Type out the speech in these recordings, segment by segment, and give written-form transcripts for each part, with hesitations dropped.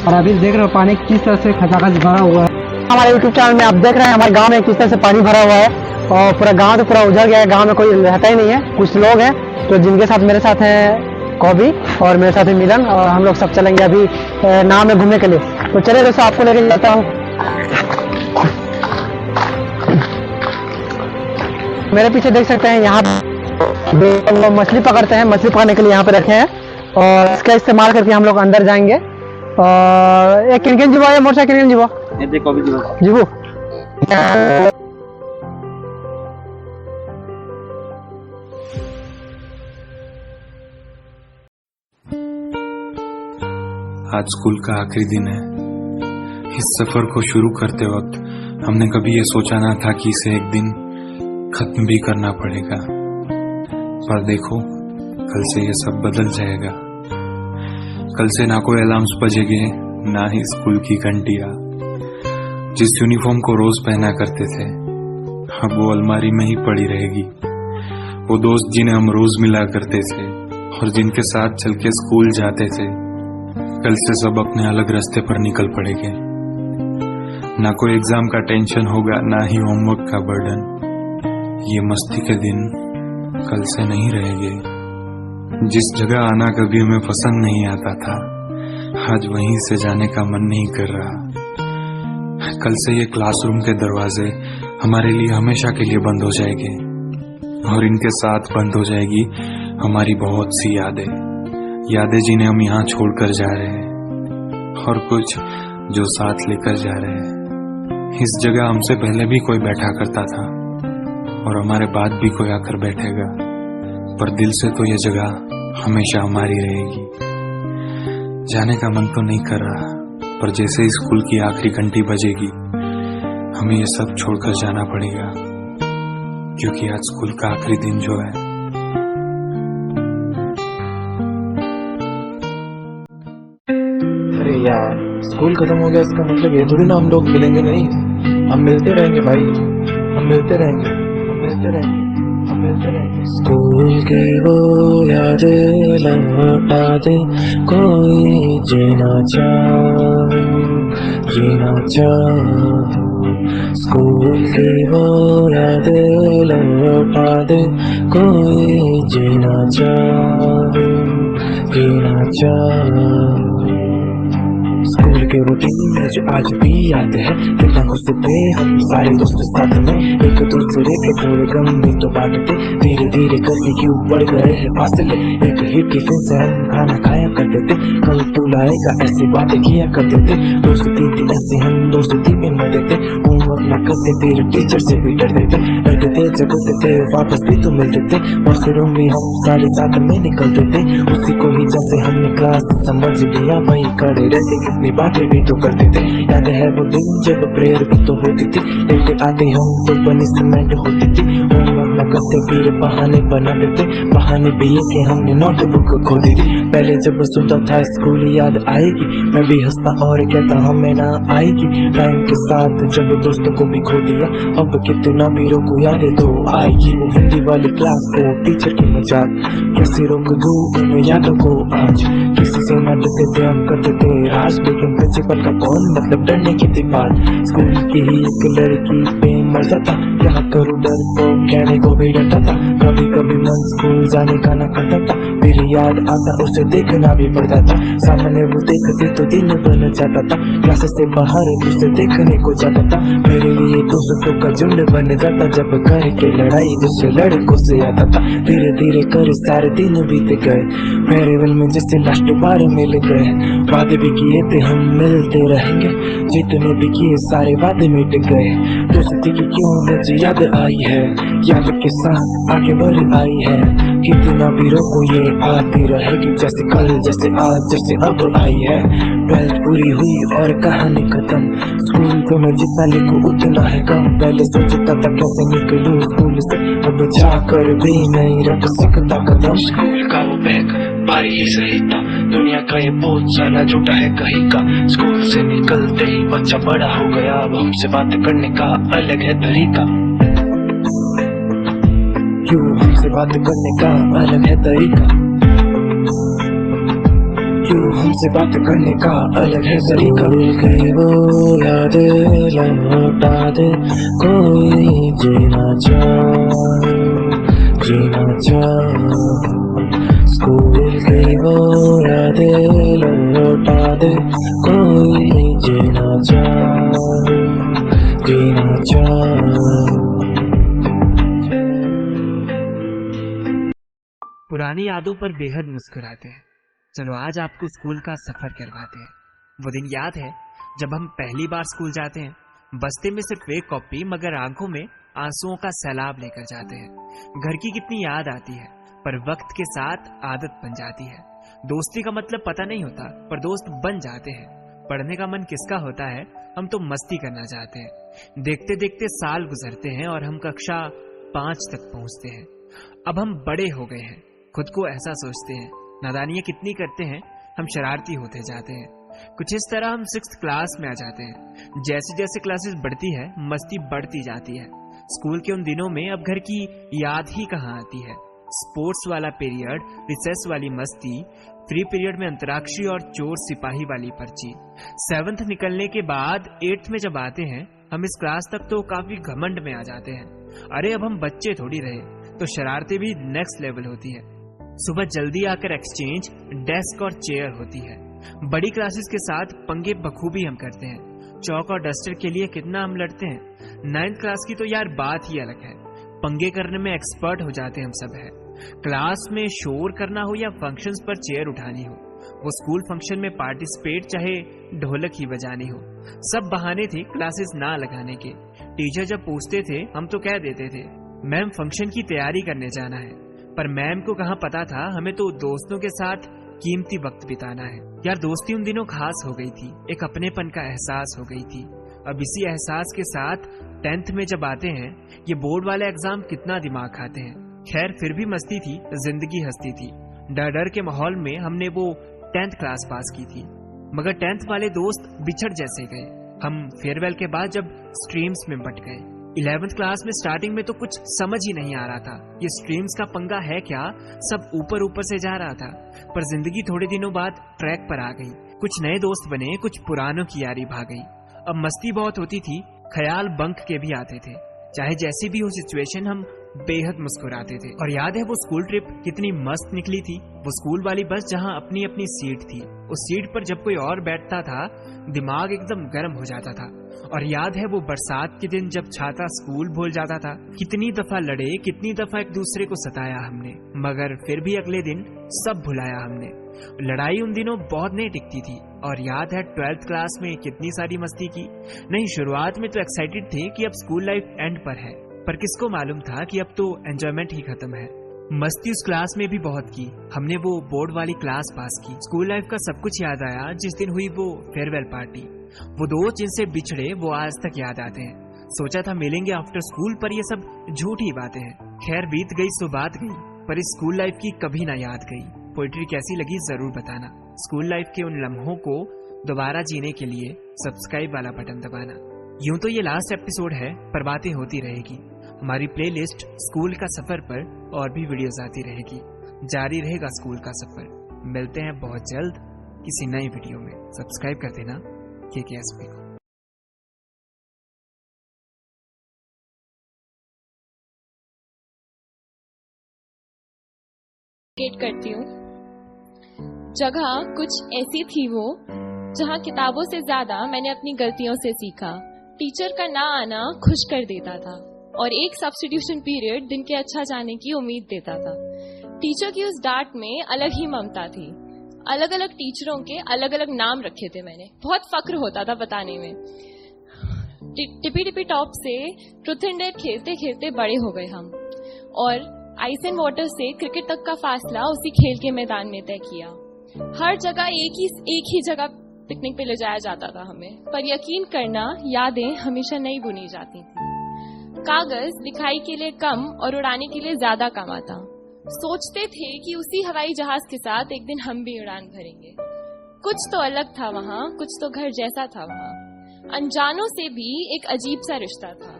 और अभी देख रहे हो पानी किस तरह से खचाखच भरा हुआ है। हमारे यूट्यूब चैनल में आप देख रहे हैं हमारे गांव में किस तरह से पानी भरा हुआ है और पूरा गांव तो पूरा उजड़ गया है। गांव में कोई रहता ही नहीं है। कुछ लोग हैं तो जिनके साथ मेरे साथ हैं कॉबी और मेरे साथ है मिलन, और हम लोग सब चलेंगे अभी नाव में घूमने के लिए। तो चलिए दोस्तों आपको लेके जाता हूँ। मेरे पीछे देख सकते हैं यहाँ वो मछली पकड़ते हैं। मछली पकड़ने के लिए यहाँ पे रखे हैं और इसका इस्तेमाल करके हम लोग अंदर जाएंगे। और एक किन जीवो है मोटरसाइकिल किन जीवो जीवो आज स्कूल का आखिरी दिन है। इस सफर को शुरू करते वक्त हमने कभी ये सोचा ना था कि इसे एक दिन खत्म भी करना पड़ेगा। पर देखो, कल से ये सब बदल जाएगा। कल से ना कोई अलार्म्स बजेंगे, ना ही स्कूल की घंटियां। जिस यूनिफॉर्म को रोज पहना करते थे अब वो अलमारी में ही पड़ी रहेगी। वो दोस्त जिन्हें हम रोज मिला करते थे और जिनके साथ चल के स्कूल जाते थे, कल से सब अपने अलग रास्ते पर निकल पड़ेंगे। ना कोई एग्जाम का टेंशन होगा, ना ही होमवर्क का बर्डन। ये मस्ती के दिन कल से नहीं रहेंगे। जिस जगह आना कभी हमें पसंद नहीं आता था, आज वहीं से जाने का मन नहीं कर रहा। कल से ये क्लासरूम के दरवाजे हमारे लिए हमेशा के लिए बंद हो जाएंगे और इनके साथ बंद हो जाएगी हमारी बहुत सी यादें जिन्हें हम यहाँ छोड़कर जा रहे हैं और कुछ जो साथ लेकर जा रहे हैं। इस जगह हमसे पहले भी कोई बैठा करता था और हमारे बाद भी कोई आकर बैठेगा, पर दिल से तो ये जगह हमेशा हमारी रहेगी। जाने का मन तो नहीं कर रहा, पर जैसे ही स्कूल की आखिरी घंटी बजेगी हमें ये सब छोड़कर जाना पड़ेगा, क्योंकि आज स्कूल का आखिरी दिन जो है। अरे यार, स्कूल खत्म हो गया इसका मतलब ये थोड़ी ना हम लोग मिलेंगे नहीं। हम मिलते रहेंगे भाई, हम मिलते रहेंगे, हम मिलते रहेंगे, हम मिलते रहेंगे। स्कूल की वो यादें लौटा दे कोई, जीना चाहे जीना चाहे। स्कूल की वो यादें लौटा दे कोई, जीना चाहे जीना चाहे। स्कूल के रूटीन में जो आज भी याद है, कितना खुश थे हम सारे दोस्त साथ में, एक दूसरे के थोड़े गम भी तो बांटते। धीरे धीरे करके क्यों बढ़ गए हैं फासले, एक ही टिफिन से हम खाना खाया करते थे। कल तू लाएगा ऐसी बातें किया करते थे। दोस्ती थी ऐसे हम दोस्ती में मरते थे। होमवर्क न करते थे, टीचर से भी डरते थे। डरते थे जगते थे, वापस भी तो मिलते थे। वॉशरूम में हम सारे साथ में निकलते थे। उसी को ही जैसे हमने क्लास समझ लिया, वही खड़े रहते अपनी बातें भी तो करते थे। याद है वो दिन जब प्रेयर भी तो होती थी, लेटे आते हम तो पनिशमेंट होती थी। होमवर्क न करते फिर बहाने बनाते थे, बहाने भी ये कि हमने नोटबुक खो दी थी। पहले जब सुनता था स्कूल याद आएगी, मैं भी हंसता और कहता हमें ना आएगी। टाइम के साथ जब दोस्तों को भी खो दिया, अब कितना भी रोको यादें तो आएगी। वो हिंदी वाली क्लास को टीचर की मजाक, कैसे रोक दूं उन यादों को आज। किसी से न डरते थे हम करते थे राज, लेकिन प्रिंसिपल का कौन मतलब डरने की थी बात। स्कूल की ही एक लड़की पे मरता था, क्या करूँ डर को कहने को भी डरता था। कभी कभी मन स्कूल जाने का न करता था, फिर याद आता उसे देखना भी पड़ता था। सामने वो देखते तो दिन बन जाता था, क्लास से बाहर उसे देखने को जाता था। मेरे लिए दोस्तों का झुंड बन जाता, जब घर के लड़ाई दूसरे लड़कों से आता था। धीरे धीरे कर सारे दिन बीत गए, फेयरवेल में जैसे लास्ट बार मिल गए। वादे भी किए थे हम मिलते रहेंगे, जितने भी किए सारे वादे मिट गए। दोस्ती की क्यों मुझे याद आई है, याद के साथ आगे बढ़ आई है। कितना भी रोको ये आती रहेगी, जैसे कल जैसे आज जैसे अब आई है। 12th पूरी हुई और कहानी खत्म, स्कूल को मैं जितना लिखूं उतना है कम। पहले सोचता था कैसे निकलूं स्कूल से, अब जाकर भी नहीं रख सकता कदम। स्कूल का वो बैग भारी ही सही था, दुनिया का ये बोझ साला झूठा है कहीं का। स्कूल से निकलते ही बच्चा बड़ा हो गया, अब हमसे बात करने का अलग है तरीका। क्यों हमसे बात करने का अलग है तरीका, क्यों हमसे बात करने का अलग है तरीका। भूल गई वो यादें लौटा दे, कोई जीना चाह स्कूल की वो यादें लौटा दे, कोई जीना चाह। पुरानी यादों पर बेहद मुस्कुराते हैं। चलो आज आपको स्कूल का सफर करवाते हैं। वो दिन याद है जब हम पहली बार स्कूल जाते हैं, बस्ते में सिर्फ एक कॉपी मगर आंखों में आंसुओं का सैलाब लेकर जाते हैं। घर की कितनी याद आती है पर वक्त के साथ आदत बन जाती है। दोस्ती का मतलब पता नहीं होता पर दोस्त बन जाते हैं। पढ़ने का मन किसका होता है, हम तो मस्ती करना चाहते हैं। देखते देखते साल गुजरते हैं और हम कक्षा 5 तक पहुंचते हैं। अब हम बड़े हो गए हैं, खुद को ऐसा सोचते हैं। नादानियां कितनी करते हैं, हम शरारती होते जाते हैं। कुछ इस तरह हम 6th क्लास में आ जाते हैं। जैसे जैसे क्लासेस बढ़ती है मस्ती बढ़ती जाती है। स्कूल के उन दिनों में अब घर की याद ही कहाँ आती है। स्पोर्ट्स वाला पीरियड, रिसेस वाली मस्ती, फ्री पीरियड में अंतराक्षरी और चोर सिपाही वाली पर्ची। 7th निकलने के बाद 8th में जब आते हैं हम इस क्लास तक तो काफी घमंड में आ जाते हैं। अरे अब हम बच्चे थोड़ी रहे, तो शरारतें भी नेक्स्ट लेवल होती है। सुबह जल्दी आकर एक्सचेंज, डेस्क और चेयर होती है। बड़ी क्लासेस के साथ पंगे बखूबी हम करते हैं। चौक और डस्टर के लिए कितना हम लड़ते हैं। 9th क्लास की तो यार बात ही अलग है। पंगे करने में एक्सपर्ट हो जाते हम सब है। क्लास में शोर करना हो या फंक्शंस पर चेयर उठानी हो, वो स्कूल फंक्शन में पार्टिसिपेट चाहे ढोलक ही बजानी हो, सब बहाने थे क्लासेस ना लगाने के। टीचर जब पूछते थे हम तो कह देते थे मैम फंक्शन की तैयारी करने जाना है। पर मैम को कहाँ पता था हमें तो दोस्तों के साथ कीमती वक्त बिताना है। यार दोस्ती उन दिनों खास हो गई थी, एक अपनेपन का एहसास हो गई थी। अब इसी एहसास के साथ 10th में जब आते हैं, ये बोर्ड वाले एग्जाम कितना दिमाग खाते हैं। खैर फिर भी मस्ती थी, जिंदगी हंसती थी। डर डर के माहौल में हमने वो 10th क्लास पास की थी। मगर 10th वाले दोस्त बिछड़ जैसे गए। हम फेयरवेल के बाद जब स्ट्रीम्स में बट गए। 11th क्लास में स्टार्टिंग में तो कुछ समझ ही नहीं आ रहा था, ये स्ट्रीम्स का पंगा है क्या, सब ऊपर ऊपर से जा रहा था। पर जिंदगी थोड़े दिनों बाद ट्रैक पर आ गई। कुछ नए दोस्त बने, कुछ पुरानों की यारी भाग गई। अब मस्ती बहुत होती थी, ख्याल बंक के भी आते थे। चाहे जैसी भी हो सिचुएशन हम बेहद मुस्कुराते थे। और याद है वो स्कूल ट्रिप कितनी मस्त निकली थी। वो स्कूल वाली बस जहाँ अपनी अपनी सीट थी, उस सीट पर जब कोई और बैठता था दिमाग एकदम गर्म हो जाता था। और याद है वो बरसात के दिन जब छाता स्कूल भूल जाता था। कितनी दफा लड़े, कितनी दफा एक दूसरे को सताया हमने, मगर फिर भी अगले दिन सब भुलाया हमने। लड़ाई उन दिनों बहुत नहीं टिकती थी। और याद है 12th क्लास में कितनी सारी मस्ती की। नहीं, शुरुआत में तो एक्साइटेड थे कि अब स्कूल लाइफ एंड पर है, पर किसको मालूम था कि अब तो एंजॉयमेंट ही खत्म है। मस्ती उस क्लास में भी बहुत की हमने। वो बोर्ड वाली क्लास पास की। स्कूल लाइफ का सब कुछ याद आया जिस दिन हुई वो फेयरवेल पार्टी। वो दोस्त जिनसे बिछड़े वो आज तक याद आते हैं। सोचा था मिलेंगे आफ्टर स्कूल, पर ये सब झूठी बातें हैं। खैर बीत गई सो बात गई, पर इस स्कूल लाइफ की कभी ना याद गई। पोइट्री कैसी लगी जरूर बताना। स्कूल लाइफ के उन लम्हों को दोबारा जीने के लिए सब्सक्राइब वाला बटन दबाना। यूं तो ये लास्ट एपिसोड है, पर बातें होती रहेगी। हमारी प्लेलिस्ट स्कूल का सफर पर और भी वीडियोस आती रहेगी। जारी रहेगा स्कूल का सफर। मिलते हैं बहुत जल्द किसी नई वीडियो में। सब्सक्राइब कर देना KKSP को। करती हूँ। जगह कुछ ऐसी थी वो जहाँ किताबों से ज्यादा मैंने अपनी गलतियों से सीखा। टीचर का ना आना खुश कर देता था और एक सब्स्टिट्यूशन पीरियड दिन के अच्छा जाने की उम्मीद देता था। टीचर की उस डांट में अलग ही ममता थी। अलग अलग टीचरों के अलग अलग नाम रखे थे मैंने, बहुत फक्र होता था बताने में। टिपी टिपी टॉप से ट्रुथ एंड डेयर खेलते खेलते बड़े हो गए हम, और आइस एंड वाटर से क्रिकेट तक का फासला उसी खेल के मैदान में तय किया। हर जगह एक ही जगह पिकनिक पे ले जाया जाता था हमें, पर यकीन करना यादें हमेशा नहीं बुनी जाती थी। कागज लिखाई के लिए कम और उड़ाने के लिए ज्यादा कम आता। सोचते थे कि उसी हवाई जहाज के साथ एक दिन हम भी उड़ान भरेंगे। कुछ तो अलग था वहाँ, कुछ तो घर जैसा था वहाँ। अनजानों से भी एक अजीब सा रिश्ता था।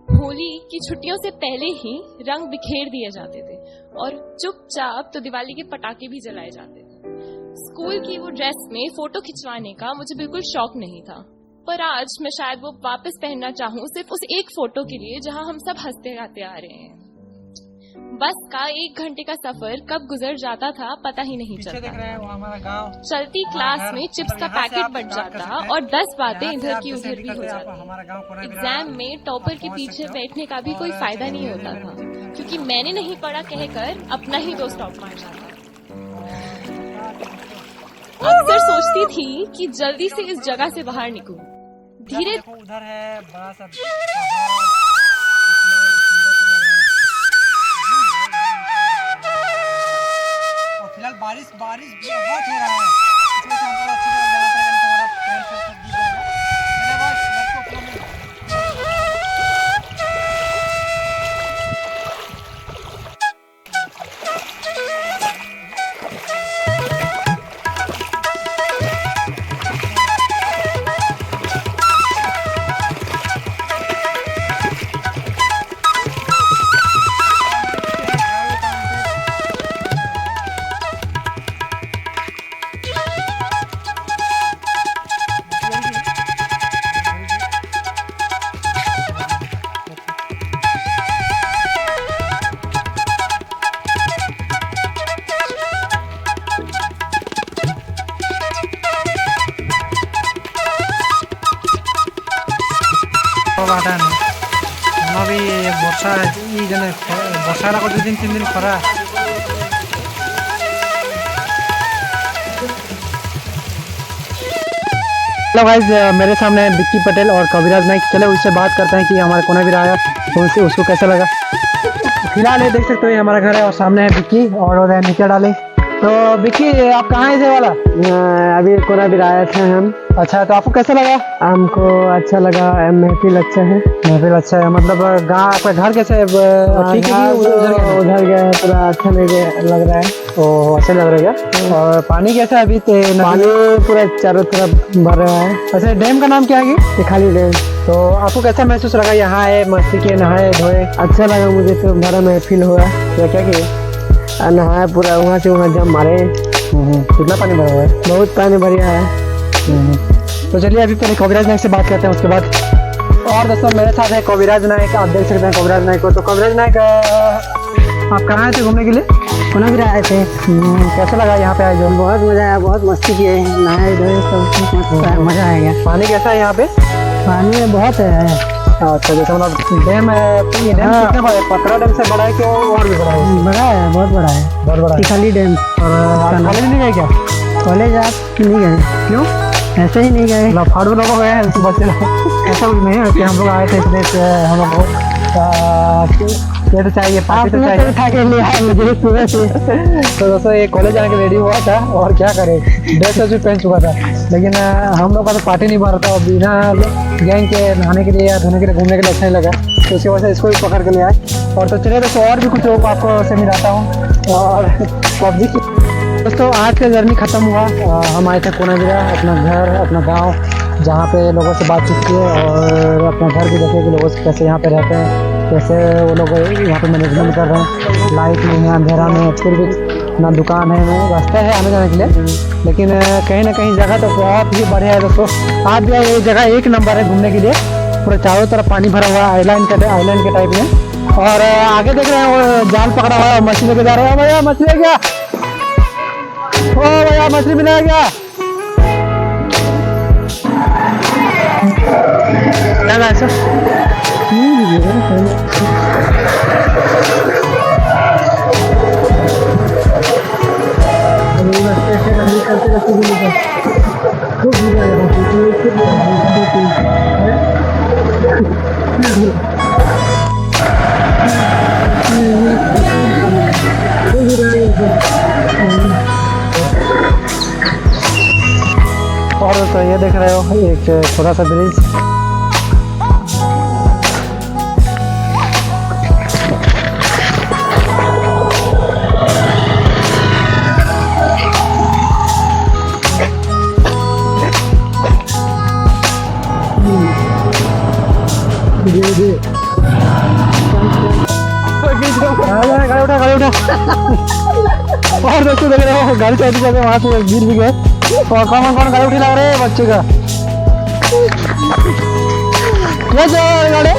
होली की छुट्टियों से पहले ही रंग बिखेर दिए जाते थे और चुपचाप तो दिवाली के पटाखे भी जलाए जाते थे। स्कूल की वो ड्रेस में फोटो खिंचवाने का मुझे बिल्कुल शौक नहीं था, पर आज मैं शायद वो वापस पहनना चाहूँ सिर्फ उस एक फोटो के लिए जहाँ हम सब हंसते गाते आ रहे हैं। बस का 1 घंटे का सफर कब गुजर जाता था पता ही नहीं चलता। चलती क्लास में चिप्स का पैकेट बच जाता और 10 बातें इधर की उधर भी हो जाती। एग्जाम में टॉपर के पीछे बैठने का भी कोई फायदा नहीं होता था, क्योंकि मैंने नहीं पढ़ा कहकर अपना ही दोस्त टॉप मार जाता। अक्सर सोचती थी कि जल्दी से इस जगह से बाहर निकलूं। धीरे उधर है बड़ा सा फिलहाल बारिश बहुत हो रहा है, इसमें से हमको अच्छी तरह जाना पड़ेगा, नहीं तो हमारा पैर सब भीग जाएगा। चलिए boss, let's go from here. भी वर्षा वर्षा को 2-3 दिन खरा। हेलो गाइस, मेरे सामने है विक्की पटेल और कविराज नाइक। चलो उससे बात करते हैं कि हमारा कोना भी रहा है तो उसको कैसा लगा। फिलहाल ये देख सकते हो, ये हमारा घर है और सामने है विक्की और नीचे डाले। तो विक्की, आप कहाँ है? वाला अभी कोना भी आए थे हम। अच्छा, तो आपको कैसा लगा? हमको अच्छा लगा, महफिल अच्छा है। महफिल अच्छा है, मतलब गाँव आपका घर कैसे है? ठीक है, उधर गया है, पूरा अच्छा नहीं लग रहा है। ओ, अच्छा लग रहा है। और पानी कैसा है अभी? पानी पूरा चारों तरफ भर रहा है। अच्छा, डैम का नाम क्या है? ये खाली डैम। तो आपको कैसा महसूस लगा? यहाँ है मस्ती किए, नहाए धोए? अच्छा लगा मुझे, तो बड़ा महफिल हुआ। क्या किए? नहाया पूरा, वहाँ से वहाँ जम मारे। कितना पानी भरा हुआ है? बहुत पानी भरिया है। तो चलिए अभी पहले कविराज नाइक से बात करते हैं, उसके बाद। और दोस्तों, मेरे साथ है कविराज नाइक। आप देख सकते हैं कविराज नाइक को। तो कविराज नाइक, आप कहाँ आए थे घूमने के लिए? कोना भी आए थे। कैसा लगा यहाँ पे आए जो? बहुत मजा आया, बहुत मस्ती किए, नहाए धोए, सब मजा आएगा। पानी कैसा है यहाँ पे? पानी में बहुत है। अच्छा, जैसे मतलब डैम है, कितना बड़ा है? पतरा डैम से बड़ा है कि और भी बड़ा है? बड़ा है, बहुत बड़ा है, बहुत बड़ा है। खाली डैम। और कॉलेज नहीं गए क्या? कॉलेज आप नहीं गए? क्यों? ऐसे ही नहीं गए। फाड़ू लोगों गए हैं बच्चे लोग। ऐसा कुछ नहीं है कि हम लोग आए थे इसलिए हम लोग को ये तो चाहिए, पार्टी तो चाहिए। उठा के लिया है मुझे सुबह से। तो दोस्तों, ये कॉलेज आने के रेडी हुआ था और क्या करे, ड्रेस भी पहन चुका था, लेकिन हम लोग का तो पार्टी नहीं मारा था। और बिना गैंग के नहाने के लिए या धोने के लिए घूमने के लिए अच्छा नहीं लगा, तो उसकी वजह से इसको भी पकड़ के ले आए। और तो चलिए दोस्तों, और भी कुछ लोग आपको से मिलाता हूँ। और पब्लिक दोस्तों, आज का जर्नी खत्म हुआ। हम आए थे कोनाबिरा, अपना घर, अपना गांव, जहाँ पे लोगों से बातचीत किए और अपना घर भी देखे कि लोगों से कैसे यहाँ पे रहते हैं, कैसे वो लोग यहाँ पे मैनेजमेंट कर रहे हैं। लाइट नहीं है, अंधेरा में, फिर भी ना दुकान है, ना रास्ता है आने जाने के लिए, लेकिन कहीं ना कहीं जगह तो बहुत ही बढ़िया है दोस्तों। आज भी ये जगह एक नंबर है घूमने के लिए। पूरा चारों तरफ पानी भरा हुआ है, आइलैंड के टाइप में। और आगे देख रहे हैं वो जाल पकड़ा हुआ है, मछली लेके जा रहे हैं। भैया मछली है क्या? ओ भैया, मछली मिला क्या? क्या ऐसा? और तो ये देख रहे हो, एक छोटा सा ब्रिज। गाड़ी उठा गाड़ी उठा। और दोस्तों देख रहे हो गाड़ी चलते चलते वहां से गिर भी गए। और कौन कौन गाड़ी उठी लग रहे बच्चे का, ये जो गाड़ी